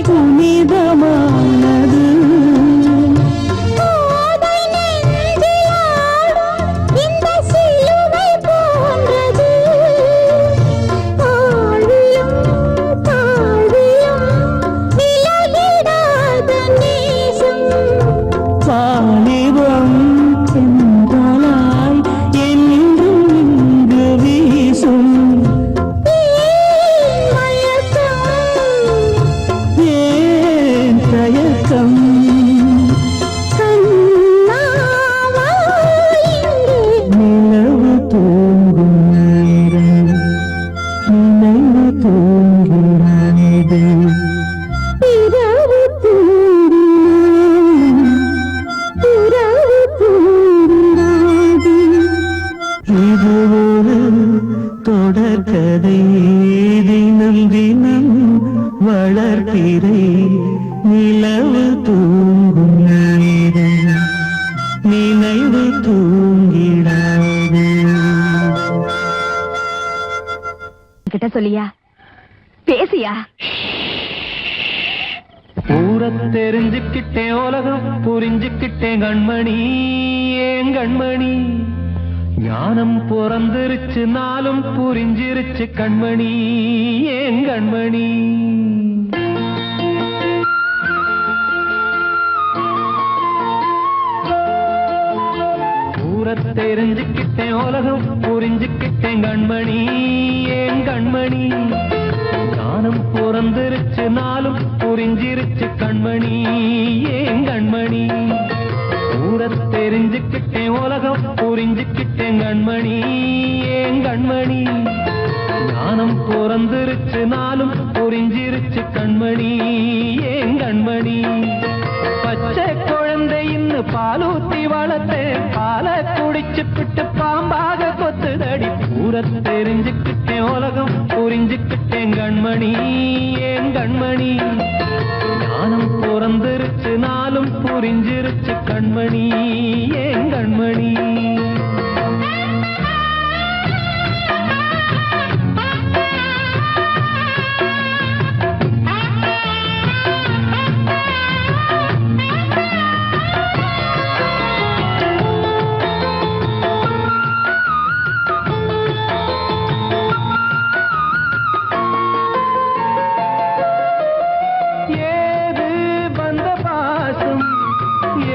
புனிதமானது. தொடர்கதை தினம் தினம் வளர்த்திரை நிலவு தூங்கும் நேரம் நினைவு தூங்கிடாது. கிட்ட சொல்லியா பேசியா? ஊரை தெரிஞ்சுக்கிட்டேன், உலகம் புரிஞ்சுக்கிட்டேன் கண்மணி, ஏன் கண்மணி. ஞானம் பிறந்திருச்சு, நாளும் புரிஞ்சிருச்சு கண்மணி, ஏன் கண்மணி. ஊரை தெரிஞ்சுக்கிட்டேன், உலகம் புரிஞ்சுக்கிட்டேன் கண்மணி, ஏன் கண்மணி. ஞானம் பிறந்திருச்சு, நாளும் புரிஞ்சிருச்சு கண்மணி, ஏன் கண்மணி. ஊரை தெரிஞ்சுக்கிட்டேன், உலகம் புரிஞ்சுக்கிட்டேன் கண்மணி, ஏன் கண்மணி. ஞானம் பிறந்திருச்சு, நாளும் புரிஞ்சிருச்சு கண்மணி, ஏன் கண்மணி. பச்சை குழந்தை இன்னும் பாலூத்தி வளர்த்தேன், பாலை குடிச்சு பிட்டு பாம்பாக கொத்துதடி. ஊரை தெரிஞ்சுக்கிட்டேன், உலகம் புரிஞ்சுக்கிட்டேன் கண்மணி, ஏன் கண்மணி. ஞானம் பிறந்திருச்சு, நாளும் புரிஞ்சிருச்சு கண்மணி, ஏன் கண்மணி.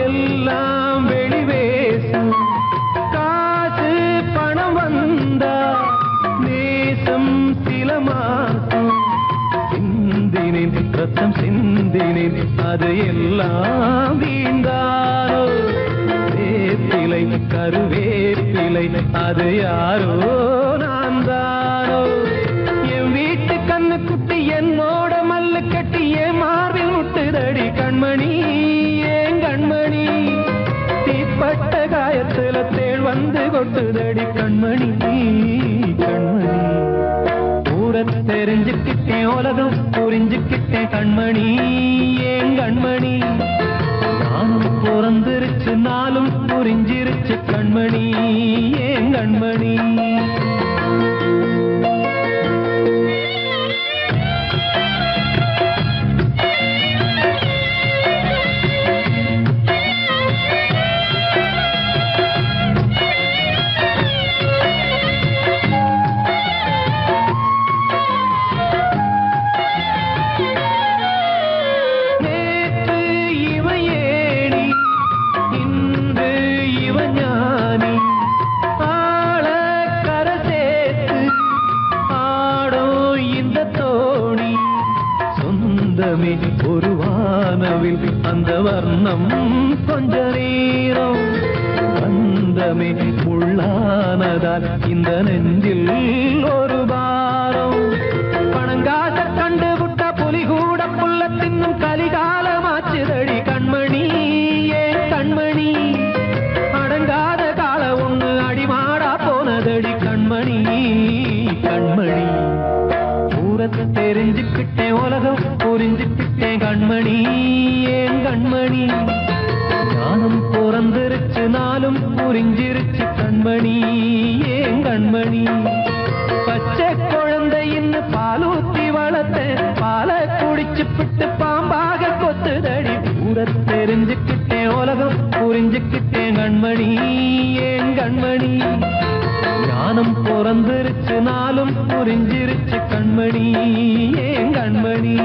எல்லாம் வெளிவேசம், காசு பணம் வந்தா நேசம் சில மாசம். சிந்தினேன் ரத்தம் சிந்தினேன், அது எல்லாம் வீண்டாரோ. வேப்பிலை கருவேப்பிலை, அது யாரோ நான் தானோ. என் வீட்டு கண்ணு குட்டி என்னோட மல்லு கட்டி என் மார்பில் முட்டுதடி கண்மணி, கண்மணி. தீப்பட்ட காயத்துல தேள் வந்து கொட்டுதடி கண்மணி, கண்மணி. ஊரை தெரிஞ்சுக்கிட்டேன், உலகம் புரிஞ்சுக்கிட்டேன் கண்மணி, ஏன் கண்மணி. நானும் பிறந்திருச்சு, நாளும் புரிஞ்சிருச்சு கண்மணி, ஏன் கண்மணி. ஒரு வானவில் அந்த வர்ணம் கொஞ்ச நேரம் வந்தமே உள்ளானதால் இந்த நெஞ்சில் ஒரு பாரம். பணங்காச கண்டு விட்ட புலி கூட புல்ல தின்னும் கலிகாலமாச்சுதடி கண்மணி, ஏன் கண்மணி. அடங்காத கால ஒண்ணு அடிமாடா போனதடி கண்மணி, கண்மணி. ஊரை தெரிஞ்சுக்கிட்டேன், உலகம் புரிஞ்சுக்கிட்டேன் கண்மணி, ஏன் கண்மணி. ஞானம் பிறந்திருச்சு, நாளும் புரிஞ்சிருச்சு கண்மணி, ஏன் கண்மணி. பச்சை குழந்தை இன்னும் பாலூத்தி வளர்த்தேன், பாலை குடிச்சு பிட்டு பட்டு பாம்பாக கொத்துதடி ஊர தெரிஞ்சுக்கிட்டேன் உலகம் புரிஞ்சுக்கிட்டேன் கண்மணி ஏன் கண்மணி ஞானம் பிறந்திருச்சு நாளும் புரிஞ்சிருச்சு கண்மணி ஏன் கண்மணி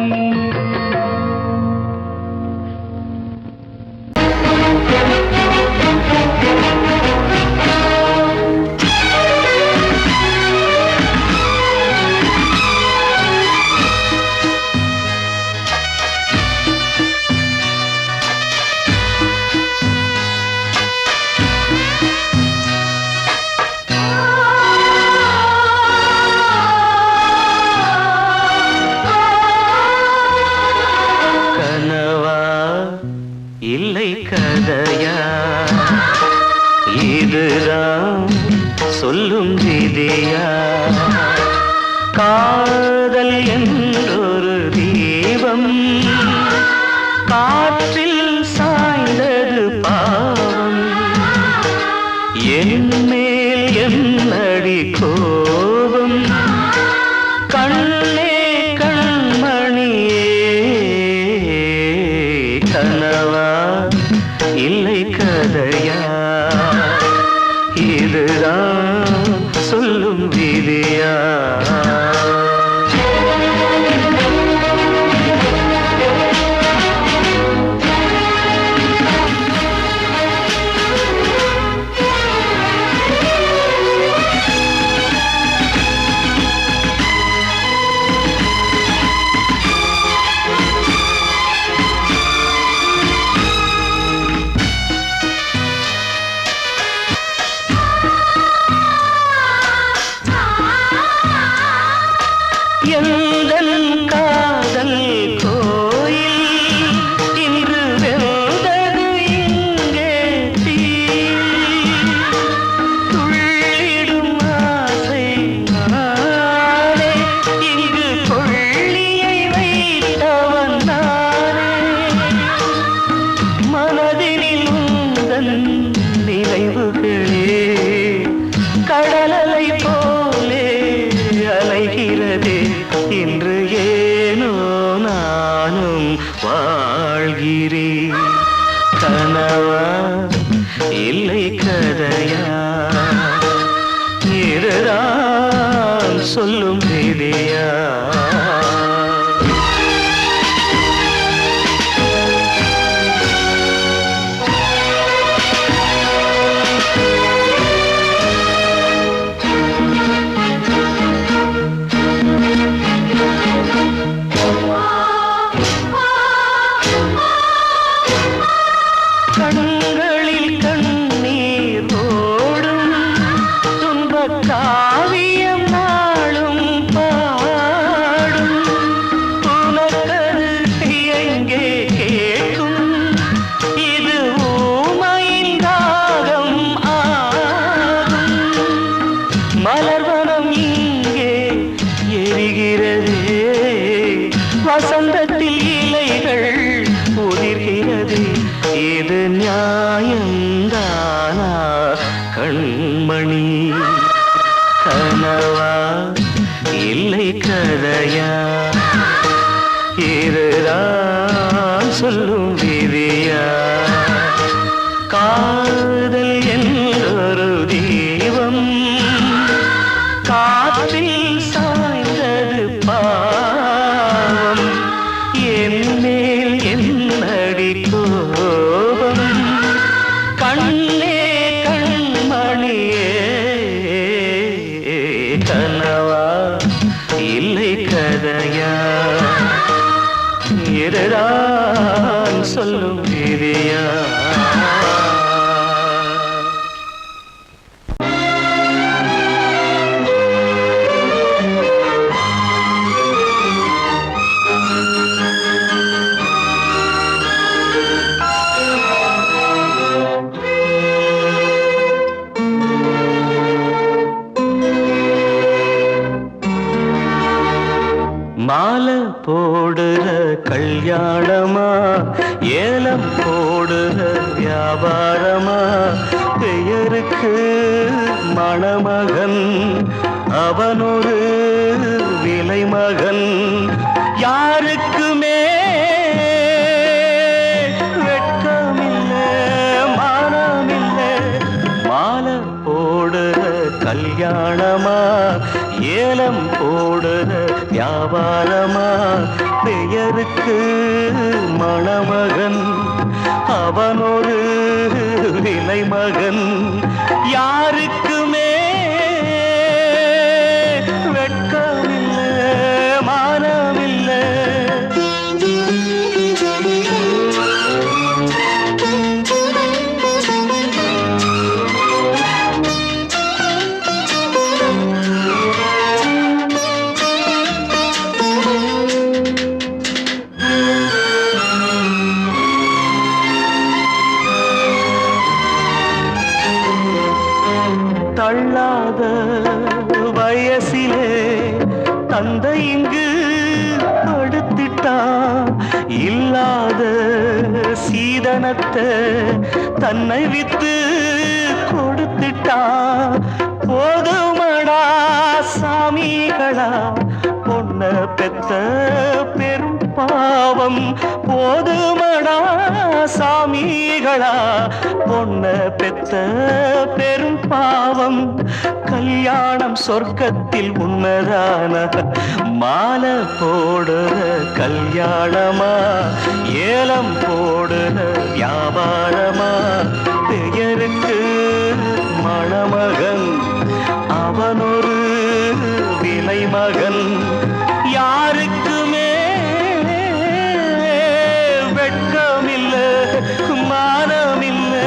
இல்லை கதையா இதுதான் சொல்லும் விதியா காதல் என்றொரு தீபம் காற்றில் சாய்ந்தது பாவம் என் மேல் என்னடி கோபம் கண்ணே கண்மணியே கனவா இல்லை கதையா இதுதான் சொல்லும் விதியா எந்தன் காதல் கோயில் இன்று வெந்தது இங்கே துள்ளிடும் ஆசை நானே இங்கு கொள்ளியை வைத்தவன் நானே மனதினில் உந்தன் நினைவுகளே கடலலை போலே அலைகிறதே இன்று ஏனோ நானும் வாழ்கிறேன் கனவா இல்லை கதையா இதுதான் சொல்லும் விதியா கண்களில் கண்ணீர் ஓடும் துன்பக் காவியம் நாளும் பாடும் உனக்கது எங்கே கேட்கும் இது ஊமையின் தாகம் ஆகும் மலர்வனம் இங்கே எரிகிறதே வசந்தத்தில் இலைகள் உதிர்கிறது இது நியாயந்தானா கண்மணி கனவா இல்லை கதையா இதுதான் சொல்லும் விதியா காதல் என்றொரு தீபம் காற்றில் சாய்ந்தது பாவம் என் மேல் என்னடி கோபம் கண்ணே கண்மணியே கனவா இல்லை கதையா இதுதான் சொல்லும் விதியா மாலை போடுற கல்யாணமா ஏலம் போடுற வியாபாரமா பெயருக்கு மணமகன் அவனொரு விலைமகன் யாருக்குமே கல்யாணமா ஏலம் போடுற வியாபாரமா பெயருக்கு மணமகன் அவனொரு விலை மகன் யாருக்குமே வெட்கமில்லை மானமில்லை தள்ளாத வயசிலே தந்தை இங்கு படுத்திட்டான் இல்லாத சீதனத்தை தன்னை வித்து கொடுத்துட்டான் போதுமடா சாமிகளா பொண்ண பெத்த பெரும் பாவம் போதுமடா சாமிகளா பொண்ண பெத்த பெரும் பாவம் கல்யாணம் சொர்க்கத்தில் உன்னதான மாலை போடுற கல்யாணமா ஏலம் போடுற வியாபாரமா பெயருக்கு மணமகன் அவனொரு விலை மகன் யாருக்குமே வெட்கமில்லை மானமில்லை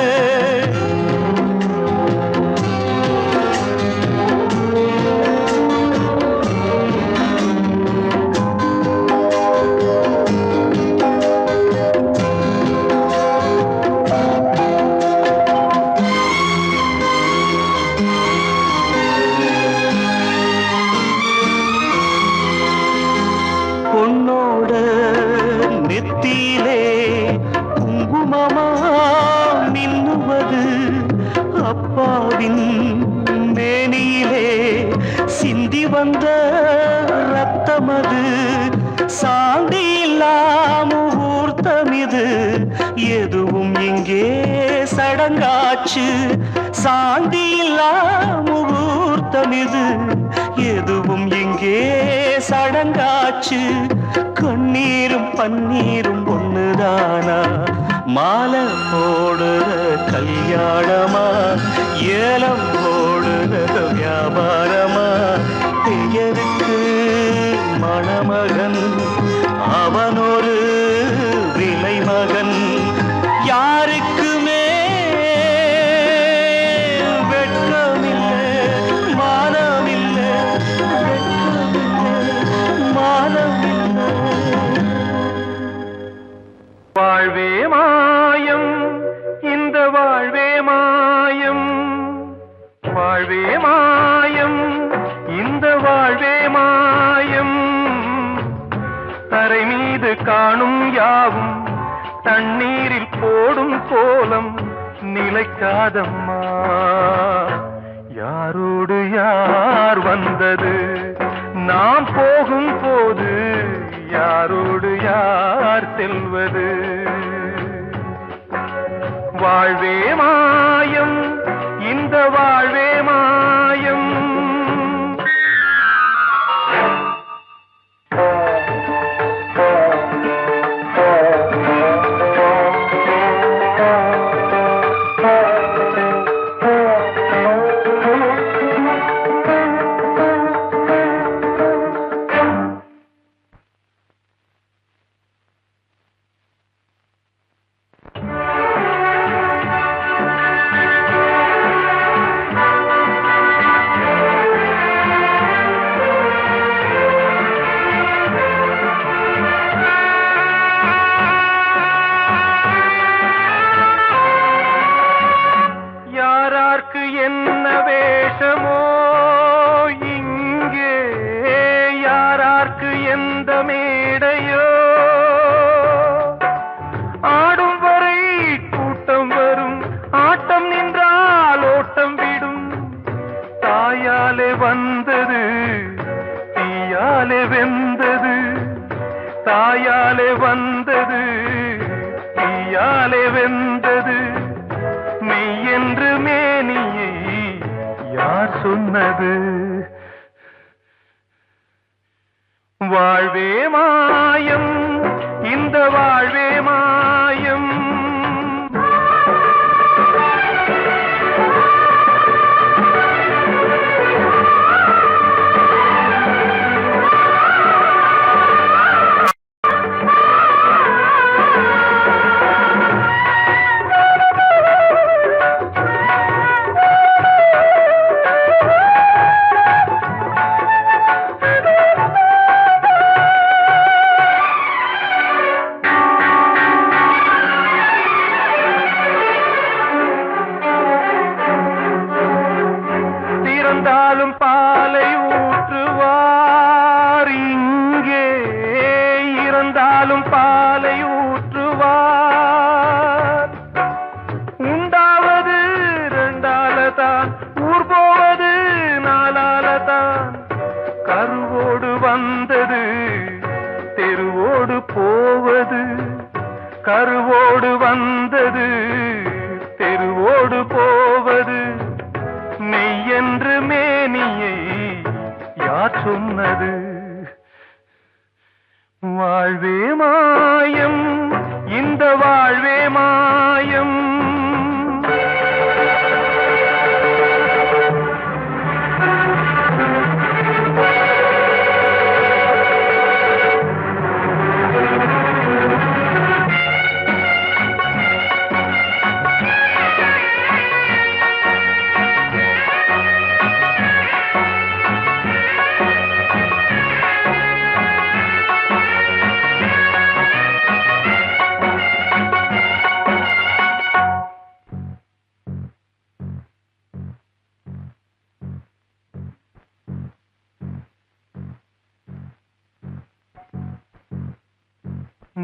பொன்னோட நெத்தியிலே குங்குமமா மின்னுவது அப்பாவின் மேனியிலே சிந்தி வந்த ரத்தமது சாந்தி இல்லா முகூர்த்தமிது எதுவும் இங்கே சடங்காச்சு சாந்தி இல்லா முகூர்த்தமிது எதுவும் இங்கே சடங்காச்சு கண்ணீரும் பன்னீரும் ஒண்ணுதானா மாலை போடுற கல்யாணமா ஏலம் போடுற வியாபாரமா பெயருக்கு மணமகன் அவனொரு விலை மகன் யாருக்குமே வெட்கமில்லை மானமில்லை மானமில்லை வாழ்வே மாயம் இந்த வாழ்வே மாயம் வாழ்வே மாயம் இந்த வாழ்வே மாயம் தரை மீது காணும் யாவும் தண்ணீரில் போடும் கோலம் நிலைக்காதம்மா யாரோடு யார் வந்தது நாம் போகும் போது யாரோடு யார் செல்வது வாழ்வே மாயம் இந்த வாழ்வே மாயம் என்ன வேஷமோ இங்கே யாரார்க்கு எந்த மேடையோ ஆடும் வரை கூட்டம் வரும் ஆட்டம் நின்றால் ஓட்டம் விடும் தாயாலே வந்தது தீயாலே வெந்தது தாயாலே வந்தது தீயாலே வெந்தது மெய் என்று மேனியை யார் யார் சொன்னது? வாழ்வே மாயம், இந்த வாழ்வே மாயம். இறந்தாலும் பாலை ஊற்றுவார் இங்கே, இறந்தாலும் பாலை ஊற்றுவார். உண்டாவது ரெண்டாலதான், ஊர் போவது நாலாலதான். கருவோடு வந்தது தெருவோடு போவது, கருவோடு வந்தது தெருவோடு போவது. மெய்யென்று மேனியை யார் சொன்னது? வாழ்வே மாயம், இந்த வாழ்வே மாயம்.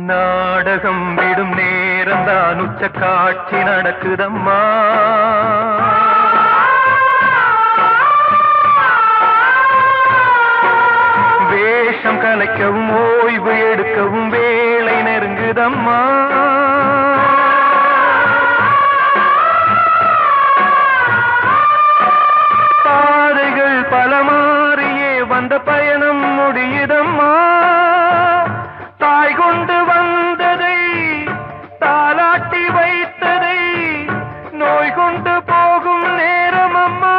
நாடகம் விடும் நேரம்தான் உச்ச காட்சி நடக்குதம்மா. வேஷம் கலைக்கவும் ஓய்வு எடுக்கவும் வேளை நெருங்குதம்மா. பாதைகள் பல மாறியே வந்த பயணம் முடியுதம்மா. தாய் கொண்டு வந்ததை தாலாட்டி வைத்ததை நோய் கொண்டு போகும் நேரம் அம்மா.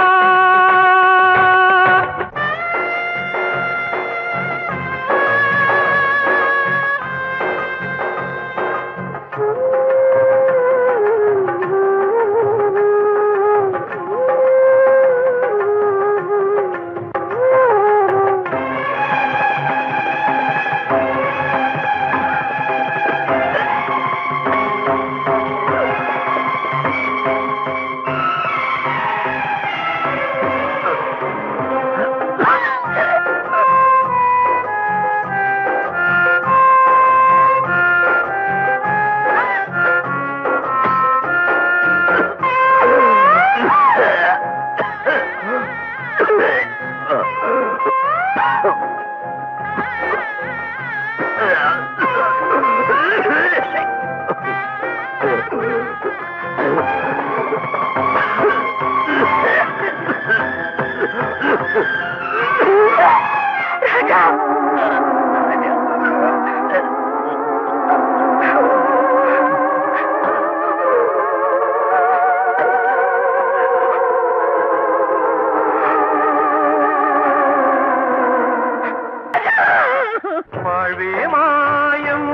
வாழ்வே மாயம்,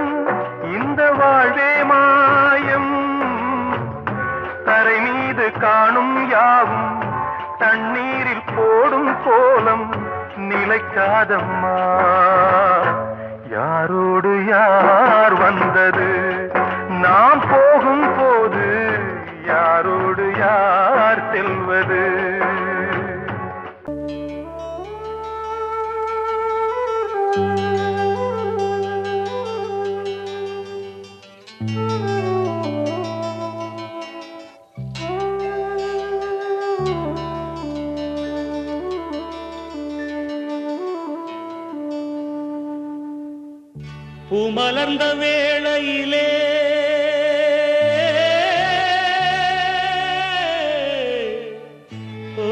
இந்த வாழ்வே மாயம். தரை மீது காணும் யாவும் தண்ணீரில் போடும் கோலம் நிலைக்காதம்மா. யாரோடு யார் வந்தது நாம் போகும் போது, யாரோடு யார் செல்வது? பூமலர்ந்த வேளையிலே ஓ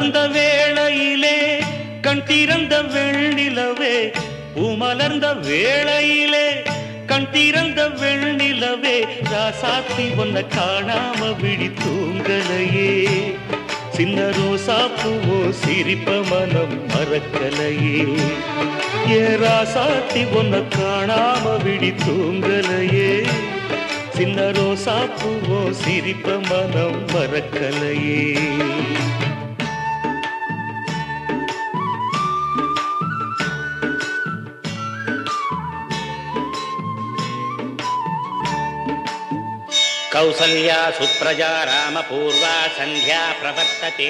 மலர்ந்த வேளையிலே கண் திறந்த வெண்ணிலவே, பூமலர்ந்த வேளையிலே கண் திறந்த வெண்ணிலவே, ராசாத்தி ஒன்ன காணாம விழி தூங்கலையே, சின்ன ரோசா பூவோ சிரிப்ப மனம் மறக்கலையே, ஏ ராசாத்தி ஒன்ன காணாம விழி தூங்கலையே, சின்ன ரோசா பூவோ சிரிப்ப மனம் மறக்கலையே. कौसल्या सुप्रजा रामपूर्वा सन्ध्या प्रवर्तते,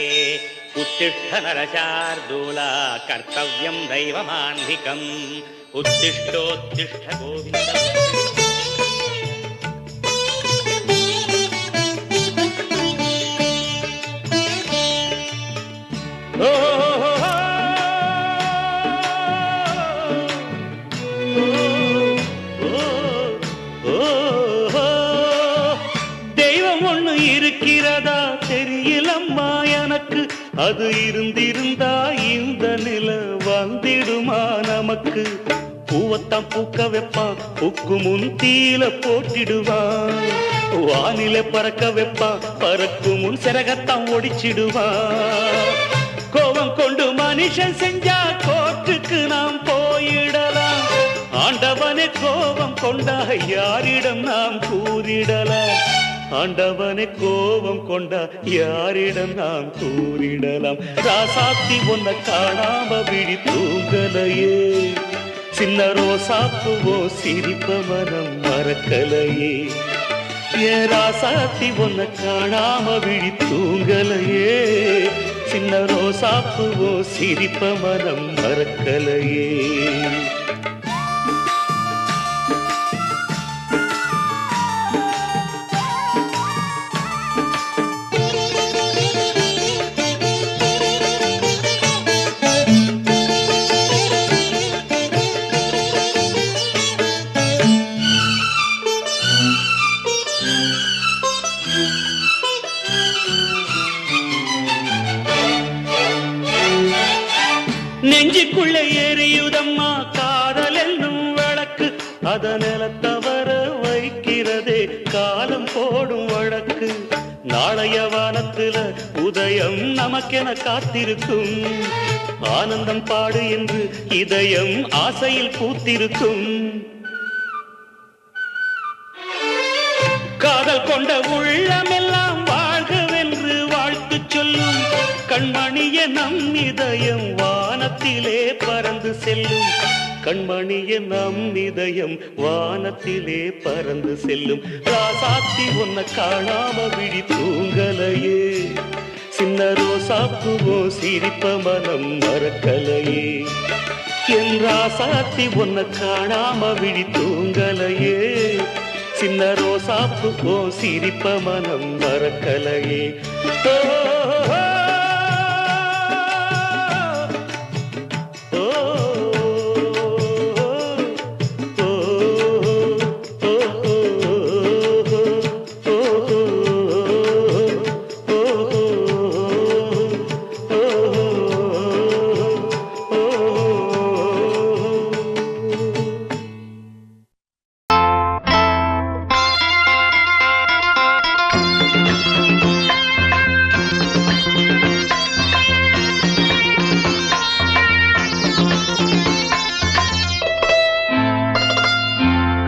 उत्तिष्ठ नरशार्दूला कर्तव्यं दैवमान्धिकम्, उत्तिष्ठोत्तिष्ठ गोविन्द. இருக்கிறதா தெரியலம்மா எனக்கு, அது இருந்திருந்தா இந்த நில வந்திடுமா நமக்கு, பூவத்தான் பூக்க வைப்பான் பூக்கு முன் தீல போட்டிடுவான், வானில பறக்க வைப்பான் பறக்கும் முன் சிறகத்தான் ஒடிச்சிடுவான், கோபம் கொண்டு மனுஷன் செஞ்சா கோர்ட்டுக்கு நாம் போயிடலாம், ஆண்டவனே கோபம் கொண்டா யாரிடம் நாம் கூறிடலாம், ஆண்டவனை கோபம் கொண்டா யாரிடம் நாம் கூறிடலாம், ராசாத்தி ஒன்ன காணாம விழி தூங்கலையே, சின்ன ரோசாப்புவோ சிரிப்ப மனம் மறக்கலையே, ஏ ராசாத்தி ஒன்ன காணாம விழி தூங்கலையே, சின்ன ரோசாப்புவோ சிரிப்ப மனம் மறக்கலையே. நெஞ்சுக்குள்ளே எரியுதம்மா காதல் என்னும் விளக்கு, அதனால தவற வைக்கிறதே காலம் போடும் வழக்கு, நாளைய வானத்துல உதயம் நமக்கென காத்திருக்கும், ஆனந்தம் பாடு என்று இதயம் ஆசையில் பூத்திருக்கும், காதல் கொண்ட உள்ளமெல்லாம் வாழ்கவென்று வாழ்த்து சொல்லும், கண்மணிய நம் இதயம் வானத்திலே பறந்து செல்லும், கண்மணிய நம் இதயம் வானத்திலே பறந்து செல்லும், ராசாத்தி ஒன்ன காணாம விழி தூங்கலையே, சின்ன ரோசாப்புவோ சிரிப்ப மனம் மறக்கலையே, என் ராசாத்தி ஒன்ன காணாம விழி தூங்கலையே, சின்ன ரோசாப்புவோ சிரிப்ப மனம் மறக்கலையே.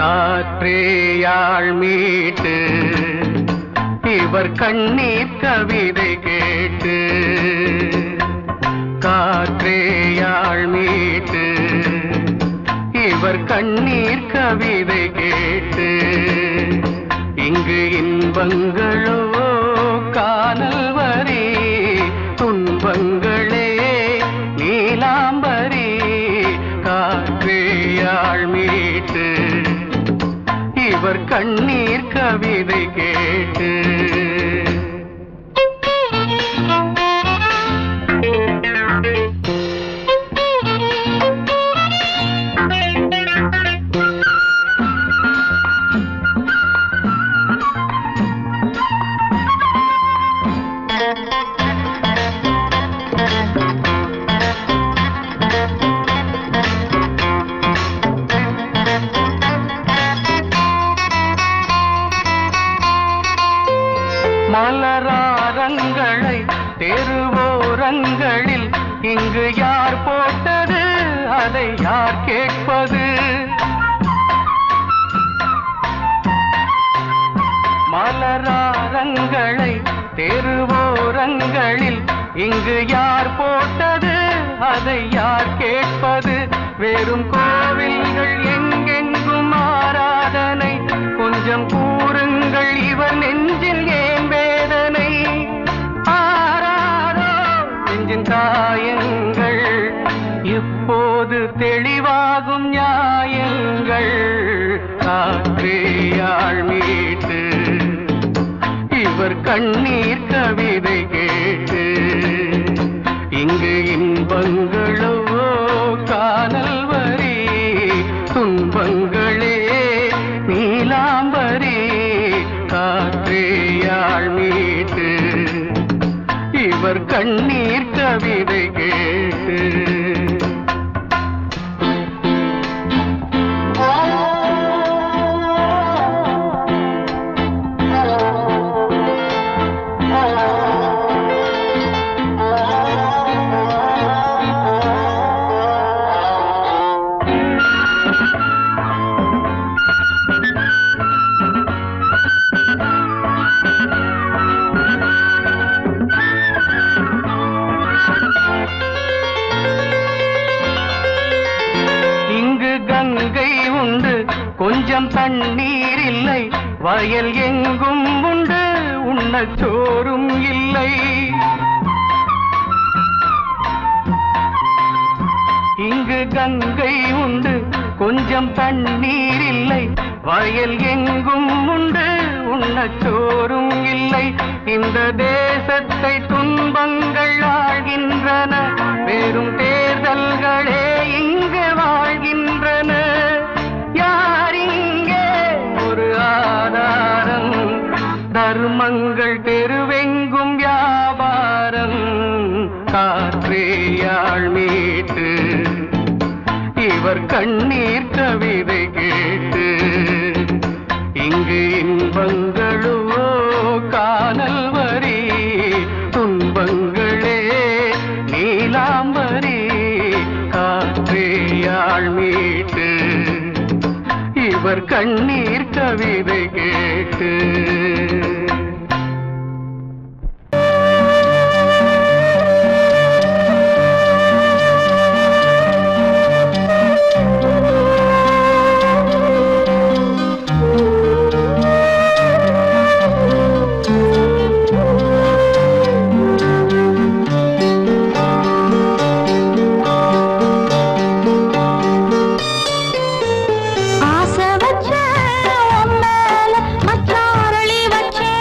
காற்றேயாள் மீட்டு இவர் கண்ணீர் கவிதை கேட்டு, காற்றேயாள் மீட்டு இவர் கண்ணீர் கவிதை கேட்டு, இங்கு இன்பங்களோ காணல் வரி, துன்பங்களே நீலாம்பரி, காற்றேயாள் மீட்டு இவர் கண்ணீர் கவிதை கேட்டு. இங்கு யார் போட்டது அதை யார் கேட்பது? மலராரங்களை தெருவோரங்களில் இங்கு யார் போட்டது அதை யார் கேட்பது? வெறும் கோவில்கள் எங்கெங்கும் ஆராதனை, கொஞ்சம் கூறுங்கள் இவர் நெஞ்சில் ஏன் வேதனை? ஆராரோ நெஞ்சின் காயங்கள் எப்போது தெளிவாகும் நியாயங்கள்? காற்றேயாழ் மீட்டு இவர் கண்ணீர் கவிதை கேட்டு, இங்கு இன்பங்களோ காணல் வரி, துன்பங்களே நீலாம்பரி. காற்றேயாழ் மீட்டு இவர் கண்ணீர் கவிதை கேட்டு. கொஞ்சம் தண்ணீர் இல்லை, வயல் எங்கும் உண்டு, உண்ணச் சோறும் இல்லை. இங்கு கங்கை உண்டு, கொஞ்சம் தண்ணீர் இல்லை, வயல் எங்கும் உண்டு, உண்ணச் சோறும் இல்லை. இந்த தேசத்தை துன்பங்கள் ஆழ்கின்றன, வெறும் தேர்தல்களே இங்கு வாழ்கின்றன. யாரிங்கே ஒரு ஆதாரம்? தர்மங்கள் தெருவெங்கும் வியாபாரம். காற்றேயாழ் மீட்டு இவர் கண்ணீர் கவிதை கேட்டு, இங்கு இன்பங்களோ காணல் வரி, துன்பங்களே நீலாம்பரி. காற்றேயாழ் மீட்டு இவர் கண்ணீர் கவிதை கேட்டு. ஆசை வச்ச உன் மேல மச்சாரளி வச்சே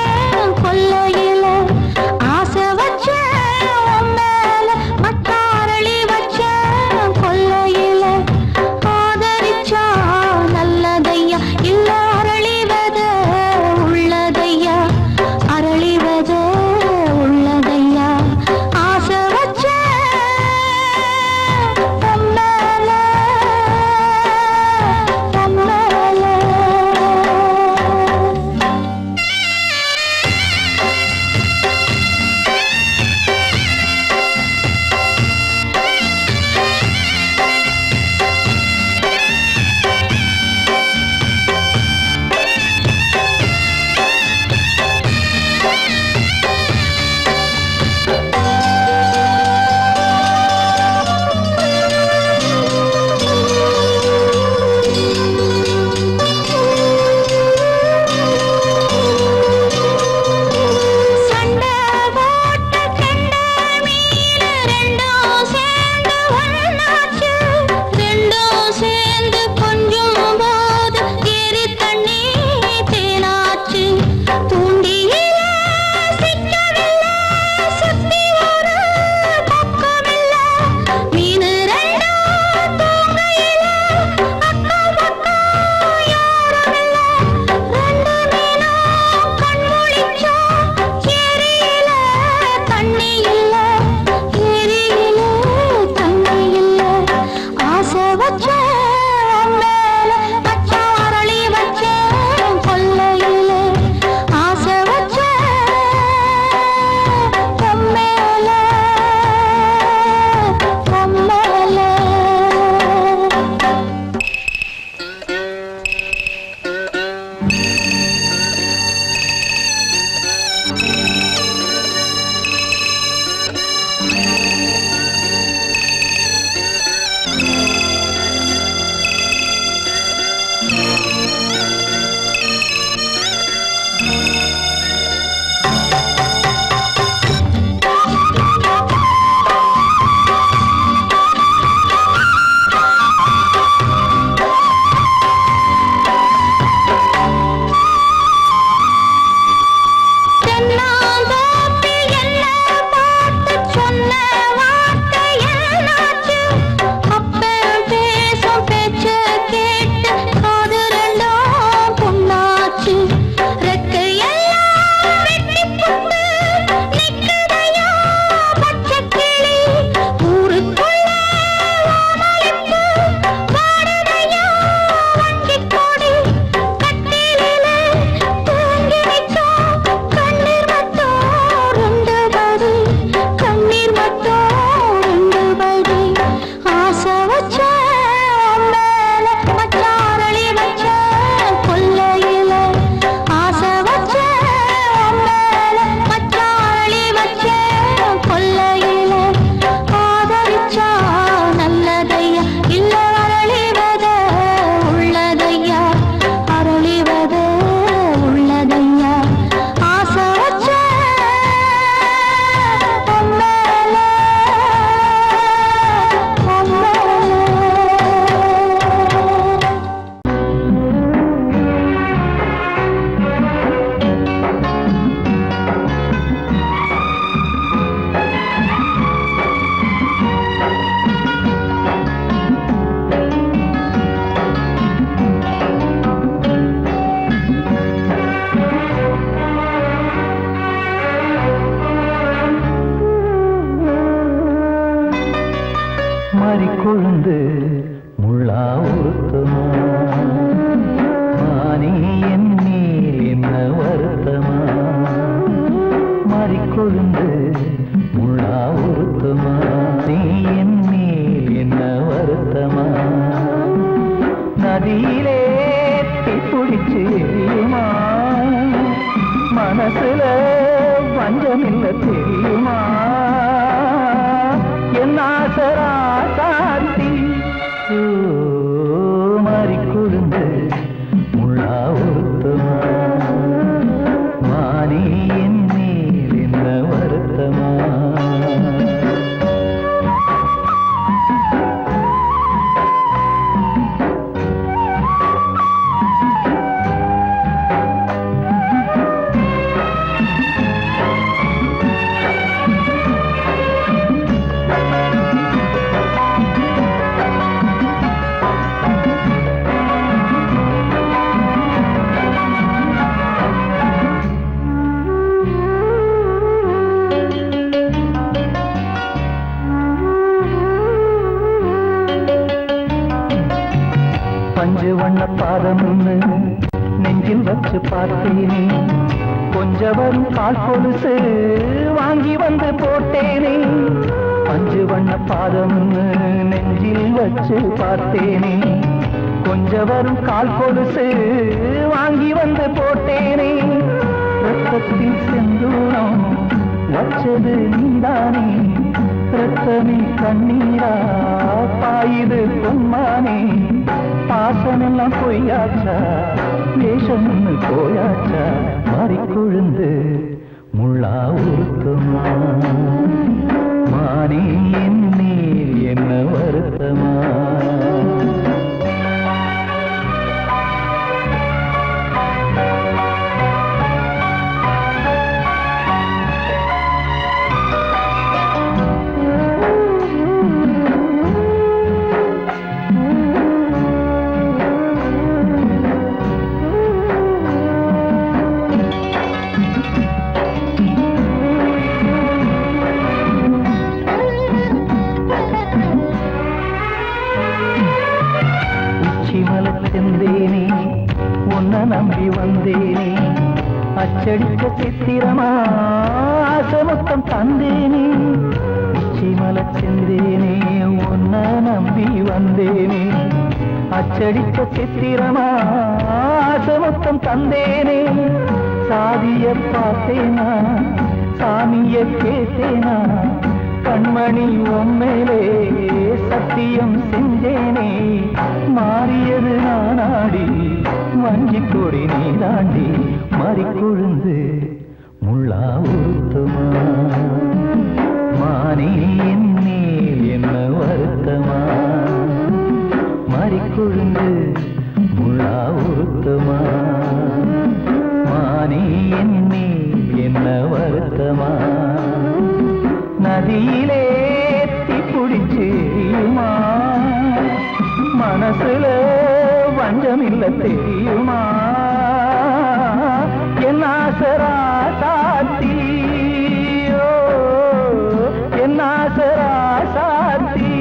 மாறிக்கொழுந்து முள்ளா உறுத்துமா மானே என் மேல் என்ன வருத்தமா மாறிக்கொழுந்து முள்ளா உறுத்துமா நீ என் மேல் என்ன வருத்தமா நதியிலே பிடிச்சு எரியுமா மனசுல வஞ்சமில்ல தெரியுமா என் ஆசரா சாத்தி மாறிக்கொழுந்து முள்ளா உறுத்துமா மானே என் மேல் என்ன வருத்தமா பஞ்சு வண்ண பாதம்னு நெஞ்சில் வச்சு பார்த்தேனே கொஞ்சம் வரும் கால் கொலுசு வாங்கி வந்து போட்டேனே பஞ்சு வண்ண பாதம்னு நெஞ்சில் வச்சு பார்த்தேனே கொஞ்சம் வரும் கால் கொலுசு வாங்கி வந்து போட்டேனே ரத்தத்தில் செந்தூரம் வச்சது நீதானே ரத்தமே கண்ணீரா பாயுது பொம்மானே பாசமெல்லாம் பொய்யாச்சா வேஷம்னு போயாச்சா மாறிக்கொழுந்து முள்ளா உறுத்துமா மானே என் மேல் என்ன வருத்தமா செந்தேனே உன்னை நம்பி வந்தேனே அச்சடிக்க சித்திரமா ஆசமொத்தம் தந்தேனே உச்சிமல செந்தேனே உன்னை நம்பி வந்தேனே அச்சடிக்க சித்திரமா ஆசமொத்தம் தந்தேனே சாதிய பார்த்தேனா சாமிய கேட்டேனா கண்மணி உம்மேலே சத்தியம் செஞ்சேனே மாறியது நானாடி வஞ்சி கொடி நீ தாண்டி மாறிக்கொழுந்து முள்ளா உறுத்துமா மானே என் மேல் என்ன வருத்தமா மாறிக்கொழுந்து முள்ளா உறுத்துமா மானே என் மேல் என்ன வருத்தமா நதியிலே பிடிச்சு எரியுமா மனசுல வஞ்சமில்ல தெரியுமா என் ஆசரா சாத்தி என் ஆசரா சாத்தி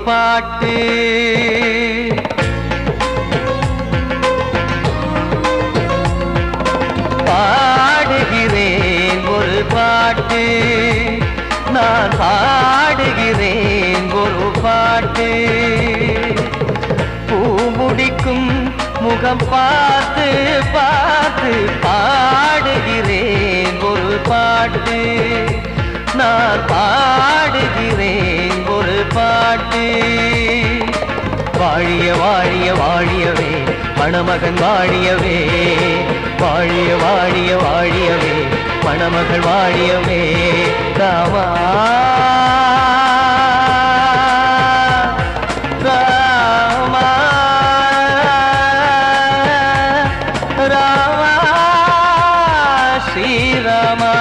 பாட்டு பாடுகிறேன் ஒரு பாட்டு நான் பாடுகிறேன் ஒரு பாட்டு பூ முடிக்கும் முகம் பார்த்து பார்த்து பாடுகிறேன் ஒரு பாட்டு நான் பாடுகிறேன் ஒரு பாட்டு வாழிய வாழிய வாழியவே மணமகன் வாழியவே வாழிய வாழிய வாழியவே மணமகள் வாழியவே ராமா ராமா ராமா ஸ்ரீராமா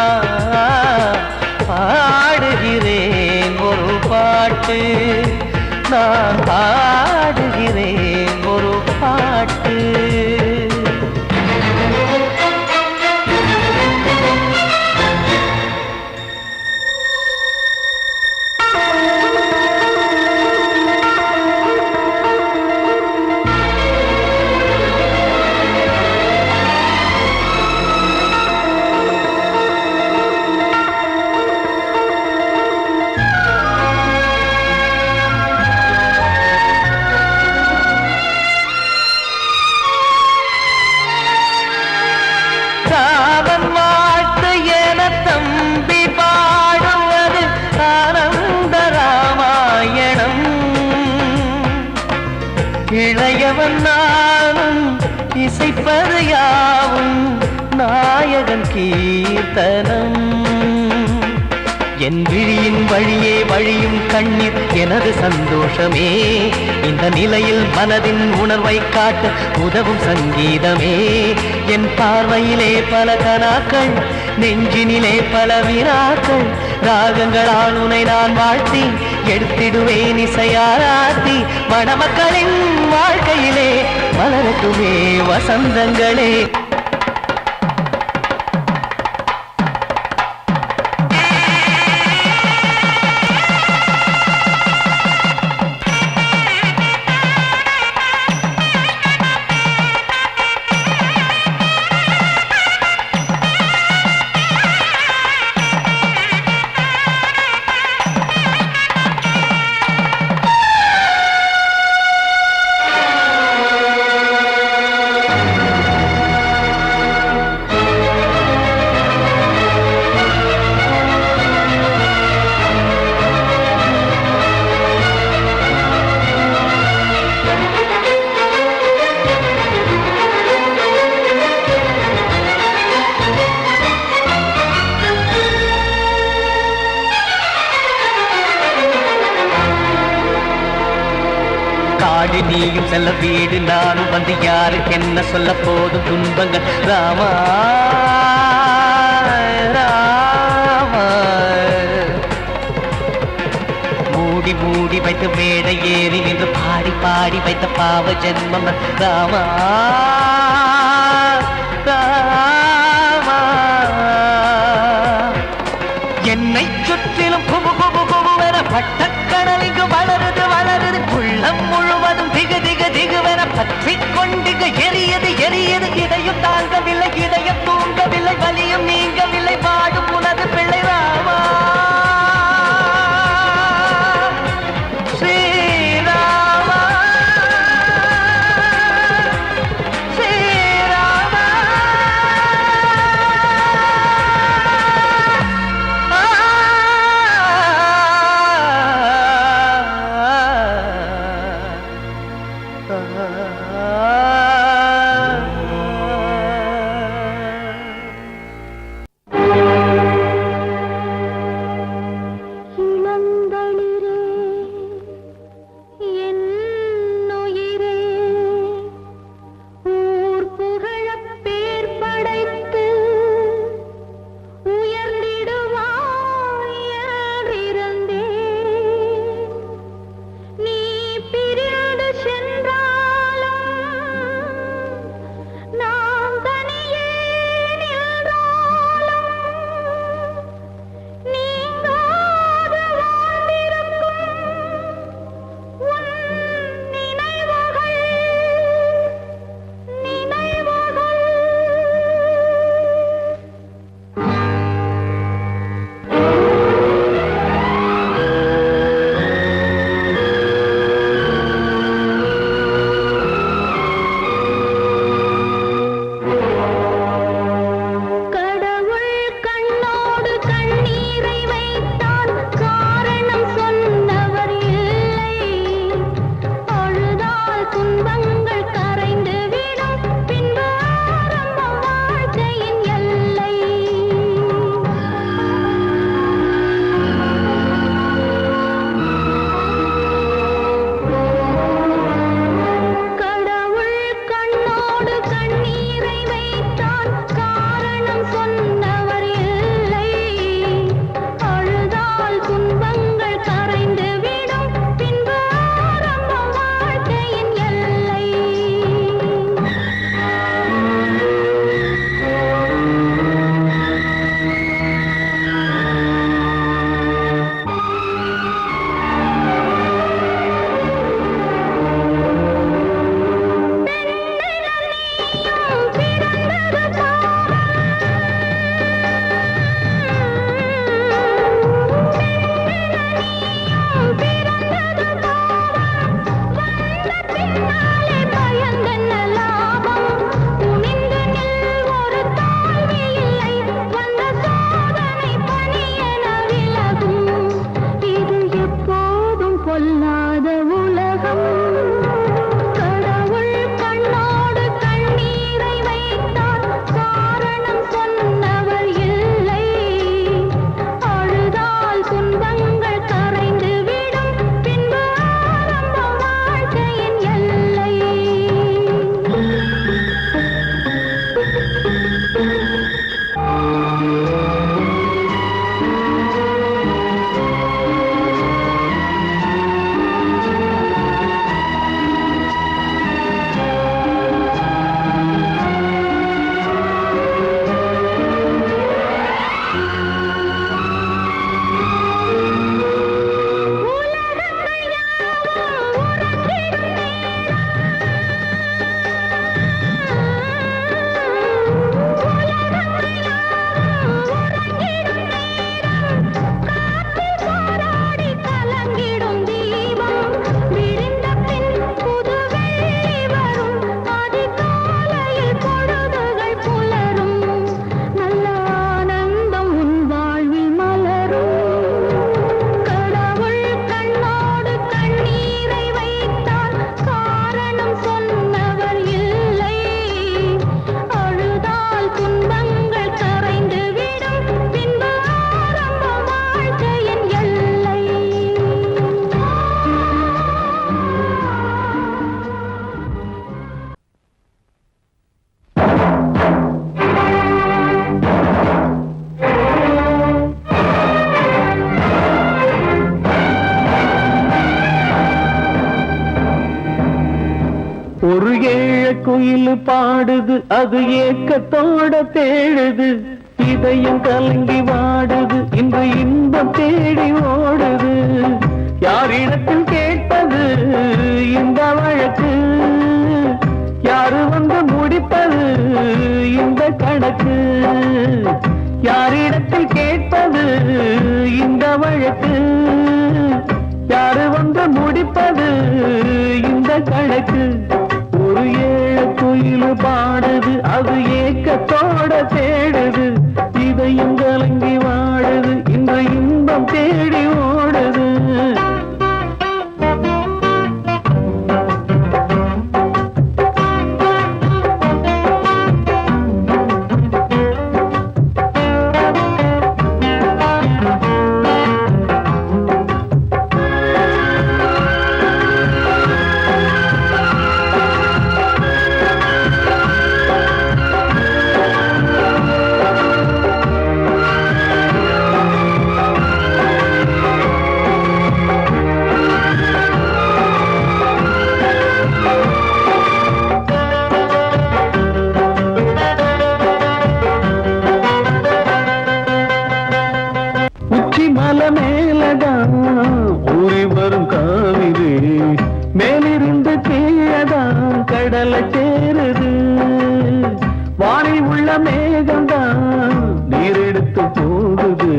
பாடுகிறேன் ஒரு பாட்டு நான் பாடுகிறேன் ஒரு பாட்டு இளையவன் நானும் இசைப்பது யாவும் நாயகன் கீர்த்தனம் என் விழியின் வழியே வழியும் கண்ணீர் எனது சந்தோஷமே இந்த நிலையில் மனதின் உணர்வை காட்ட உதவும் சங்கீதமே என் பார்வையிலே பல கனாக்கள் நெஞ்சினிலே பல வினாக்கள் ராகங்களால் உனை நான் வாழ்த்தி எடுத்திடுவேன் இசையாராத்தி மணமக்களின் வாழ்க்கையிலே மலரட்டுமே வசந்தங்களே நீயும் செல்ல வீடு நானும் வந்து யாருக்கு என்ன சொல்ல போதும் துன்பங்கள் ராமா ராமா மூடி மூடி வைத்து மேடை ஏறி நின்று பாடி பாடி வைத்த பாவ ஜென்மம் ராமா ராமா என்னை சுற்றிலும் குபு குபு குபுவென பட்டக்கடல் இங்கு வளருது வளருது உள்ளம் முழுவதும் திகு திகு திகுவென பற்றிக் கொண்டிகு எரியது எரியது இதையும் தாங்கவில்லை இதயம் தூங்கவில்லை வலியும் நீங்கவில்லை பாடும் உனது பிள்ளை ராமா ஸ்ரீராமா ஸ்ரீராமா குயில் பாடுது அது ஏக்கத்தோட தேடுது இதயம் கலங்கி வாடுது இன்று இன்பம் தேடி ஓடுது யாரிடத்தில் கேட்பது இந்த வழக்கு யாரு வந்து முடிப்பது இந்த கணக்கு யாரிடத்தில் கேட்பது இந்த வழக்கு யாரு வந்து முடிப்பது இந்த கணக்கு ஒரு ஏழு குயில் பாடுது அது ஏக்கத்தோட தேடுது இதயம் கலங்கி வாடுது இன்று இன்பம் தேடி ஓடுது மலை மேலதான் ஊறி வரும் காவிரி மேலிருந்து கீழதான் கடலை சேருது வானில் உள்ள மேகம்தான் நீரெடுத்து போகுது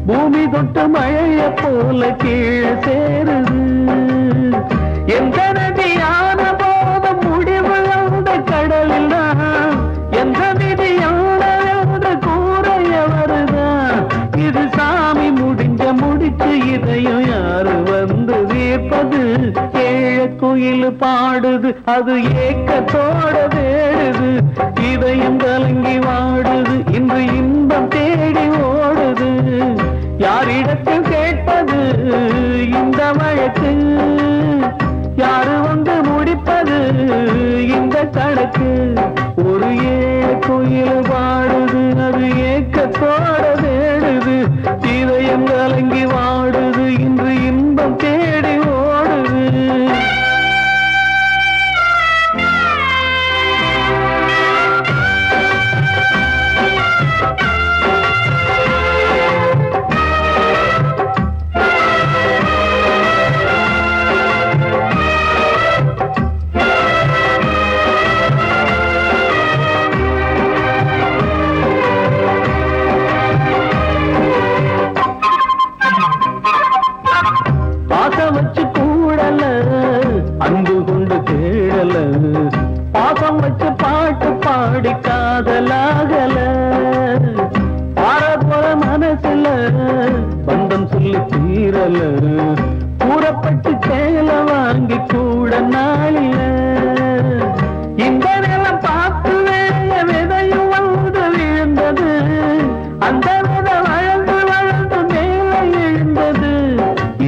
பூமி தொட்டு மழைய போல கீழே சேருது எந்த நதியான போத முடிவு அந்த கடலில் தான் எந்த விதியான கூறைய வருதான் இது சாமி முடிச்சு இதையும் யாரு வந்து தீர்ப்பது ஏழ குயில் பாடுது அது ஏக்கத்தோட தேடுது இதயம் கலங்கி வாடுது இன்று இன்பம் தேடி ஓடுது யாரிடத்தில் கேட்பது இந்த வழக்கு யாரு வந்து முடிப்பது இந்த கணக்கு ஒரு ஏழ குயில் பாடுது அது ஏக்கத்தோட தேடுது இதயம் கலங்கி வாடுது இன்று இன்பம் தேடி ஓடுது பாசம் வச்சு கூடல அன்பு கொண்டு தேடல பாசம் வச்சு பாட்டு பாடி காதலாகல பார போற மனசுல பந்தம் சொல்லி தீரல கூறப்பட்டு சேல வாங்கி கூட நாளில இந்த நிலம் பார்த்து வேக விதையும் வந்து விழுந்தது அந்த விதை வளர்ந்து வளர்ந்து மேலே எழுந்தது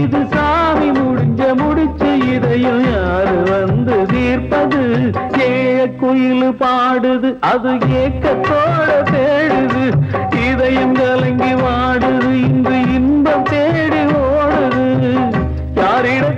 இது சாமி முடிச்சு இதையும் யாரு வந்து தீர்ப்பது ஏழ குயில் பாடுது அது ஏக்கத்தோட தேடுது இதயம் கலங்கி வாடுது இன்று இன்பம் தேடி ஓடுது யாரிடம்